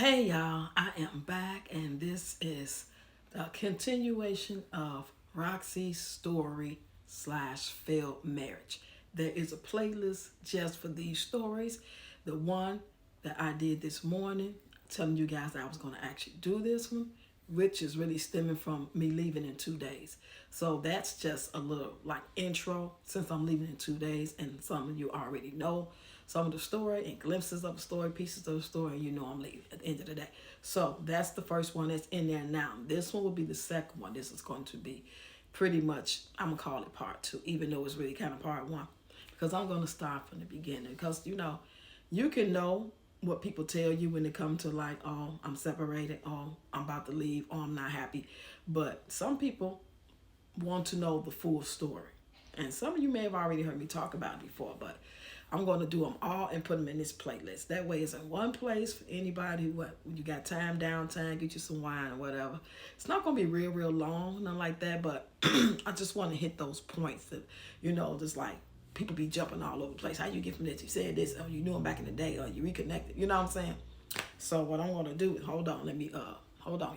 Hey y'all, I am back, and this is the continuation of Roxy's story slash failed marriage. There is a playlist just for these stories. The one that I did this morning, telling you guys I was going to actually do this one, which is really stemming from me leaving in 2 days. So that's just a little like intro since I'm leaving in 2 days, and some of you already know some of the story and glimpses of the story, pieces of the story, and you know I'm leaving at the end of the day. So that's the first one that's in there now. This one will be the second one. This is going to be pretty much, I'm going to call it part two, even though it's really kind of part one. Because I'm going to start from the beginning. Because, you can know what people tell you when it comes to like, oh, I'm separated, oh, I'm about to leave, oh, I'm not happy. But some people want to know the full story. And some of you may have already heard me talk about it before, but I'm going to do them all and put them in this playlist. That way it's in one place for anybody who, you got time, downtime, get you some wine or whatever. It's not going to be real long, nothing like that, but I just want to hit those points that, just like people be jumping all over the place. How you get from this? You said this, or you knew them back in the day, or you reconnected. You know what I'm saying? So what I'm going to do is, hold on, y'all.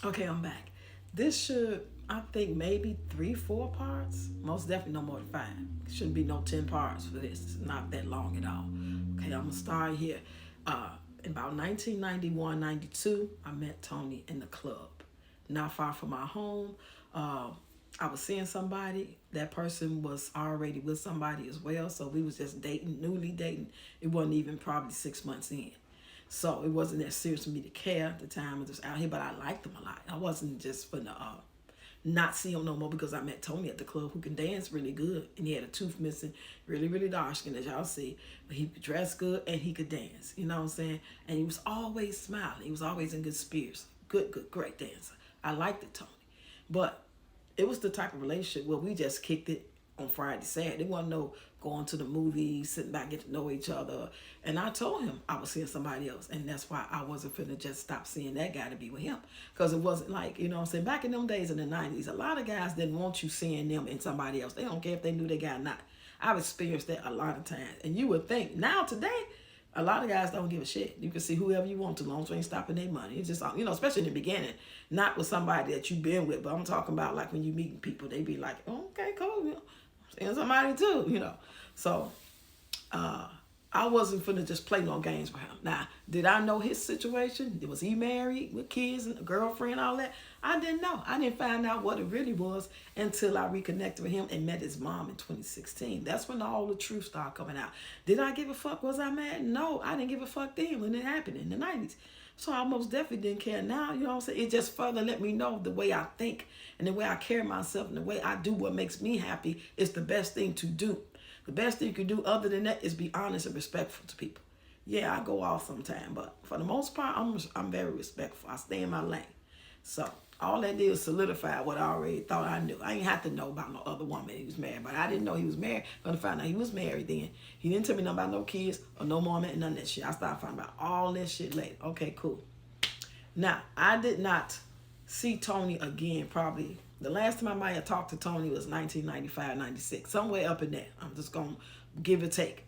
Okay, I'm back. This should, I think, maybe 3-4 parts. Most definitely no more than 5. Shouldn't be no 10 parts for this. It's not that long at all. Okay, I'm gonna start here. In about 1991, 92, I met Tony in the club, not far from my home. I was seeing somebody. That person was already with somebody as well, so we was just dating, newly dating. It wasn't even probably 6 months in. So it wasn't that serious for me to care at the time. I was just out here, but I liked him a lot. I wasn't just for the not see him no more because I met Tony at the club who can dance really good. And he had a tooth missing, really dark skin, as y'all see. But he could dress good and he could dance. You know what I'm saying? And he was always smiling. He was always in good spirits. Good, great dancer. I liked it, Tony. But it was the type of relationship where we just kicked it on Friday, Saturday. It wasn't no going to the movies, sitting back, getting to know each other. And I told him I was seeing somebody else. And that's why I wasn't finna just stop seeing that guy to be with him. Because it wasn't like, what I'm saying, back in them days in the 90s, a lot of guys didn't want you seeing them in somebody else. They don't care if they knew they guy or not. I've experienced that a lot of times. And you would think, now today, a lot of guys don't give a shit. You can see whoever you want to, long as you ain't stopping their money. It's just, especially in the beginning, not with somebody that you've been with, but I'm talking about like when you meeting people, they be like, oh, okay, cool, seeing somebody too, So I wasn't finna just play no games with him. Now, did I know his situation? Was he married with kids and a girlfriend, all that? I didn't know. I didn't find out what it really was until I reconnected with him and met his mom in 2016. That's when all the truth started coming out. Did I give a fuck? Was I mad? No, I didn't give a fuck then when it happened in the 90s. So I most definitely didn't care now, you know what I'm saying? It just further let me know the way I think and the way I carry myself and the way I do what makes me happy is the best thing to do. The best thing you can do other than that is be honest and respectful to people. Yeah, I go off sometime, but for the most part, I'm very respectful. I stay in my lane. So all that did was solidify what I already thought I knew. I ain't have to know about no other woman he was married, but I didn't know he was married. Gonna find out he was married then. He didn't tell me nothing about no kids or no mom and none of that shit. I started finding out all that shit later. Okay, cool. Now, I did not see Tony again probably. The last time I might have talked to Tony was 1995, 96. Somewhere up in there. I'm just going to give or take.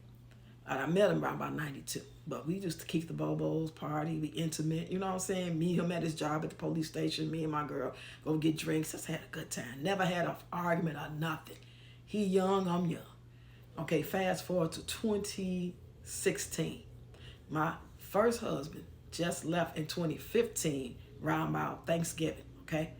And I met him around about 92. But we used to keep the bobos, party, be intimate. You know what I'm saying? Meet him at his job at the police station. Me and my girl go get drinks. Just had a good time. Never had an argument or nothing. He young, I'm young. Okay, fast forward to 2016. My first husband just left in 2015, around about Thanksgiving, okay?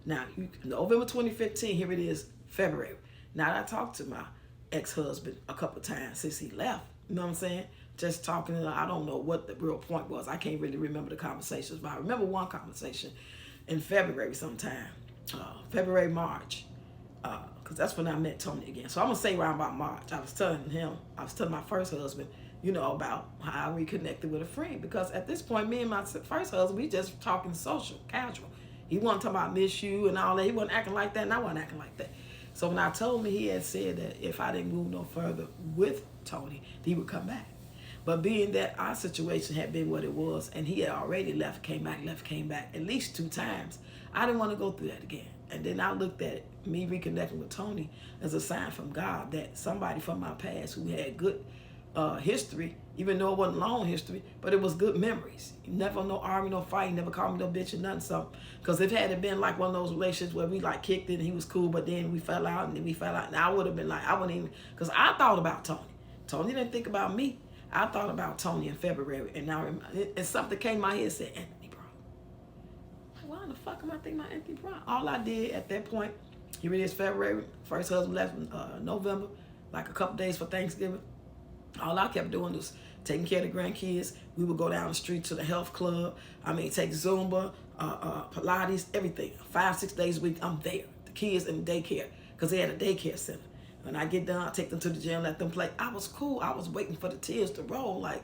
Now, November 2015, here it is, February. Now, I talked to my ex-husband a couple times since he left, you know what I'm saying? Just talking, I don't know what the real point was. I can't really remember the conversations, but I remember one conversation in February sometime, February, March, because that's when I met Tony again. So I'm going to say around about March. I was telling my first husband, about how I reconnected with a friend. Because at this point, me and my first husband, we just talking social, casual. He wasn't talking about miss you and all that. He wasn't acting like that, and I wasn't acting like that. So when I told him, he had said that if I didn't move no further with Tony, he would come back. But being that our situation had been what it was, and he had already left, came back, at least 2 times, I didn't want to go through that again. And then I looked at me reconnecting with Tony as a sign from God that somebody from my past who had good history even though it wasn't long history, but it was good memories. Never no argument, no fight, never called me no bitch or nothing. So, because if had it been like one of those relationships where we like kicked it and he was cool, but then we fell out and then we fell out, and I would have been like, I wouldn't even, because I thought about Tony. Tony didn't think about me. I thought about Tony in February, and now and something came to my head and said, Anthony Brown. Why the fuck am I thinking about Anthony Brown? All I did at that point, here it is February, first husband left in November, like a couple days for Thanksgiving. All I kept doing was taking care of the grandkids. We would go down the street to the health club. I mean, take Zumba, Pilates, everything. 5-6 days a week, I'm there. The kids in daycare, because they had a daycare center. When I get done, I take them to the gym, let them play. I was cool. I was waiting for the tears to roll. Like,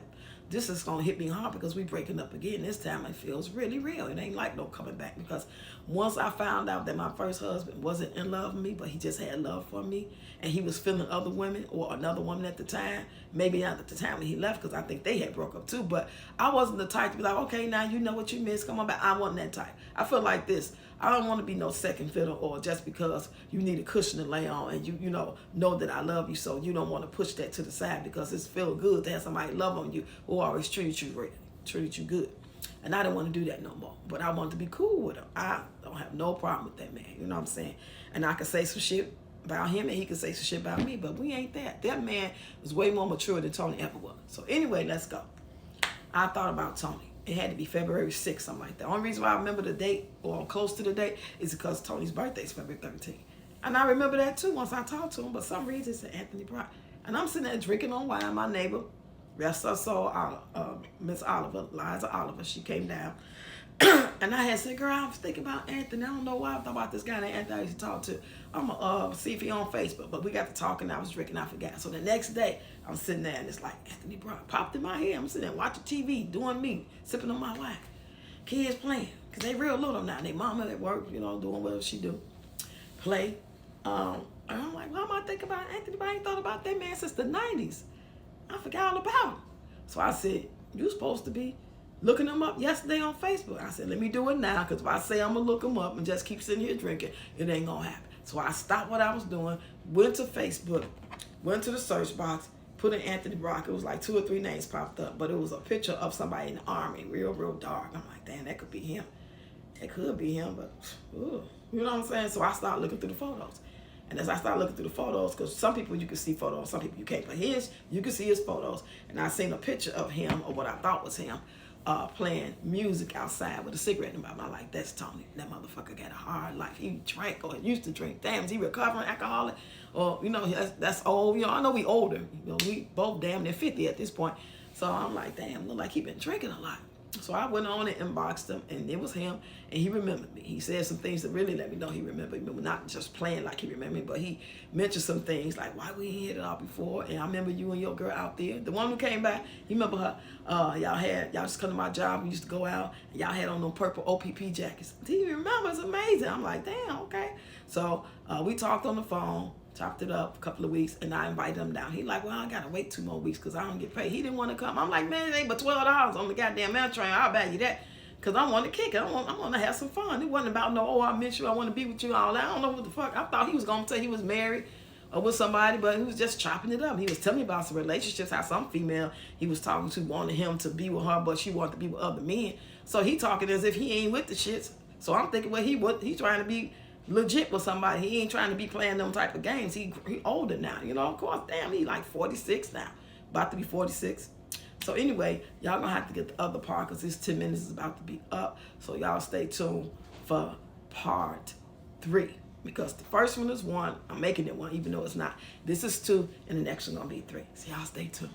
this is going to hit me hard because we breaking up again. This time it feels really real. It ain't like no coming back, because once I found out that my first husband wasn't in love with me, but he just had love for me, and he was feeling other women or another woman at the time, maybe not at the time when he left, because I think they had broke up too, but I wasn't the type to be like, okay, now you know what you missed, come on back. I wasn't that type. I feel like this. I don't want to be no second fiddle, or just because you need a cushion to lay on and you know that I love you, so you don't want to push that to the side because it's feel good to have somebody love on you who always treated you good. And I didn't want to do that no more. But I wanted to be cool with him. I don't have no problem with that man. You know what I'm saying? And I could say some shit about him and he could say some shit about me, but we ain't that. That man was way more mature than Tony ever was. So anyway, let's go. I thought about Tony. It had to be February 6th, something like that. The only reason why I remember the date, or close to the date, is because Tony's birthday is February 13th. And I remember that too once I talked to him, but some reason it said Anthony Brown. And I'm sitting there drinking on wine. My neighbor, rest her soul, Miss Oliver, Liza Oliver, she came down. And I had said, girl, I was thinking about Anthony. I don't know why I thought about this guy named Anthony I used to talk to. I'm going to see if he on Facebook. But we got to talking, I was drinking, I forgot. So the next day, I'm sitting there, and it's like, Anthony Brown popped in my head. I'm sitting there watching TV, doing me, sipping on my wine. Kids playing, because they real little now. They mama at work, you know, doing whatever she do. Play. And I'm like, why am I thinking about Anthony Brown? I ain't thought about that man since the 90s. I forgot all about him. So I said, you supposed to be looking him up yesterday on Facebook. I said, let me do it now, because if I say I'm going to look him up and just keep sitting here drinking, it ain't going to happen. So I stopped what I was doing, went to Facebook, went to the search box, put in Anthony Brock. It was like 2 or 3 names popped up, but it was a picture of somebody in the army, real dark. I'm like, damn, that could be him. It could be him, but ooh, you know what I'm saying? So I started looking through the photos. And as I started looking through the photos, because some people you can see photos, some people you can't, but his, you can see his photos. And I seen a picture of him, or what I thought was him, playing music outside with a cigarette in my mouth. I'm like, that's Tony. That motherfucker got a hard life. He drank, or used to drink. Damn, is he recovering alcoholic? Or, you know, that's old. You know, I know we older. You know, we both damn near 50 at this point. So I'm like, damn, look like he been drinking a lot. So I went on and inboxed him, and it was him, and he remembered me. He said some things that really let me know he remembered me, not just playing like he remembered me, but he mentioned some things like, why we ain't hit it off before? And I remember you and your girl out there. The one who came back, you remember her? Y'all just come to my job. We used to go out, and y'all had on them purple OPP jackets. Do you remember? It's amazing. I'm like, damn, okay. So we talked on the phone, chopped it up a couple of weeks, and I invited him down. He like, well, I gotta wait 2 more weeks because I don't get paid. He didn't want to come. I'm like, man, it ain't but $12 on the goddamn mail train. I'll bet you that, because I want to kick it. I want to have some fun. It wasn't about no, oh, I miss you, I want to be with you, all that. I don't know what the fuck. I thought he was gonna say he was married or with somebody, but he was just chopping it up. He was telling me about some relationships, how some female he was talking to wanted him to be with her, but she wanted to be with other men. So he talking as if he ain't with the shits. So I'm thinking, well, he's trying to be legit with somebody. He ain't trying to be playing them type of games. He older now, you know. Of course, damn, he like 46 now, about to be 46. So anyway, y'all gonna have to get the other part because this 10 minutes is about to be up. So y'all stay tuned for part 3, because the first one is 1. I'm making it 1, even though it's not. This is 2, and the next one gonna be 3. So y'all stay tuned.